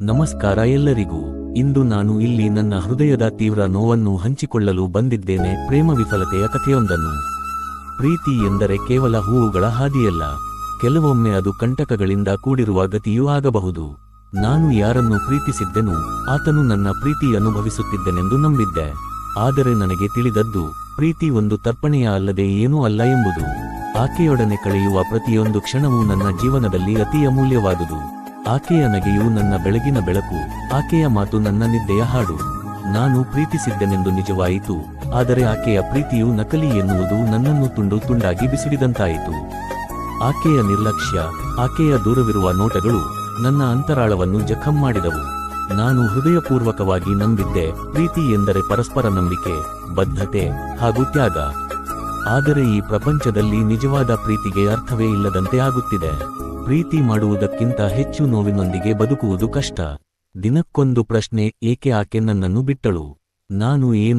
ನಮಸ್ಕಾರ ಎಲ್ಲರಿಗೂ. ಇಂದು ನಾನು ಇಲ್ಲಿ ನನ್ನ ಹೃದಯದ ತೀವ್ರ ನೋವನ್ನು ಹಂಚಿಕೊಳ್ಳಲು ಬಂದಿದ್ದೇನೆ. ಪ್ರೇಮ ವಿಫಲತೆಯ ಕಥೆಯೊಂದನ್ನು. ಪ್ರೀತಿ ಎಂದರೆ ಕೇವಲ ಹೂವುಗಳ ಹಾದಿಯಲ್ಲ, ಕೆಲವೊಮ್ಮೆ ಅದು ಕಂಟಕಗಳಿಂದ ಕೂಡಿರುವ ಗತಿಯೂ ಆಗಬಹುದು. ನಾನು ಯಾರನ್ನು ಪ್ರೀತಿಸಿದ್ದೆನೋ ಆತನು ನನ್ನ ಪ್ರೀತಿ ಅನುಭವಿಸುತ್ತಿದ್ದೆನೆಂದು ನಂಬಿದ್ದೆ. ಆದರೆ ನನಗೆ ತಿಳಿದದ್ದು ಪ್ರೀತಿ ಒಂದು ತರ್ಪಣೆಯ ಅಲ್ಲದೆ ಏನೂ ಅಲ್ಲ ಎಂಬುದು. ಆಕೆಯೊಡನೆ ಕಳೆಯುವ ಪ್ರತಿಯೊಂದು ಕ್ಷಣವೂ ನನ್ನ ಜೀವನದಲ್ಲಿ ಅತಿ ಅಮೂಲ್ಯವಾದುದು. ಆಕೆಯ ನಗೆಯು ನನ್ನ ಬೆಳಗಿನ ಬೆಳಕು, ಆಕೆಯ ಮಾತು ನನ್ನ ನಿದ್ದೆಯ ಹಾಡು. ನಾನು ಪ್ರೀತಿಸಿದ್ದೆನೆಂದು ನಿಜವಾಯಿತು, ಆದರೆ ಆಕೆಯ ಪ್ರೀತಿಯು ನಕಲಿ ಎನ್ನುವುದು ನನ್ನನ್ನು ತುಂಡು ತುಂಡಾಗಿ ಬಿಸಿಡಿದಂತಾಯಿತು. ಆಕೆಯ ನಿರ್ಲಕ್ಷ್ಯ, ಆಕೆಯ ದೂರವಿರುವ ನೋಟಗಳು ನನ್ನ ಅಂತರಾಳವನ್ನು ಜಖಂ ಮಾಡಿದವು. ನಾನು ಹೃದಯಪೂರ್ವಕವಾಗಿ ನಂಬಿದ್ದೆ, ಪ್ರೀತಿ ಎಂದರೆ ಪರಸ್ಪರ ನಂಬಿಕೆ, ಬದ್ಧತೆ ಹಾಗೂ ತ್ಯಾಗ. ಆದರೆ ಈ ಪ್ರಪಂಚದಲ್ಲಿ ನಿಜವಾದ ಪ್ರೀತಿಗೆ ಅರ್ಥವೇ ಇಲ್ಲದಂತೆ ಆಗುತ್ತಿದೆ. ಪ್ರೀತಿ ಮಾಡುವುದಕ್ಕಿಂತ ಹೆಚ್ಚು ನೋವಿನೊಂದಿಗೆ ಬದುಕುವುದು ಕಷ್ಟ. ದಿನಕ್ಕೊಂದು ಪ್ರಶ್ನೆ, ಏಕೆ ಆಕೆ ನನ್ನನ್ನು ಬಿಟ್ಟಳು? ನಾನು ಏನು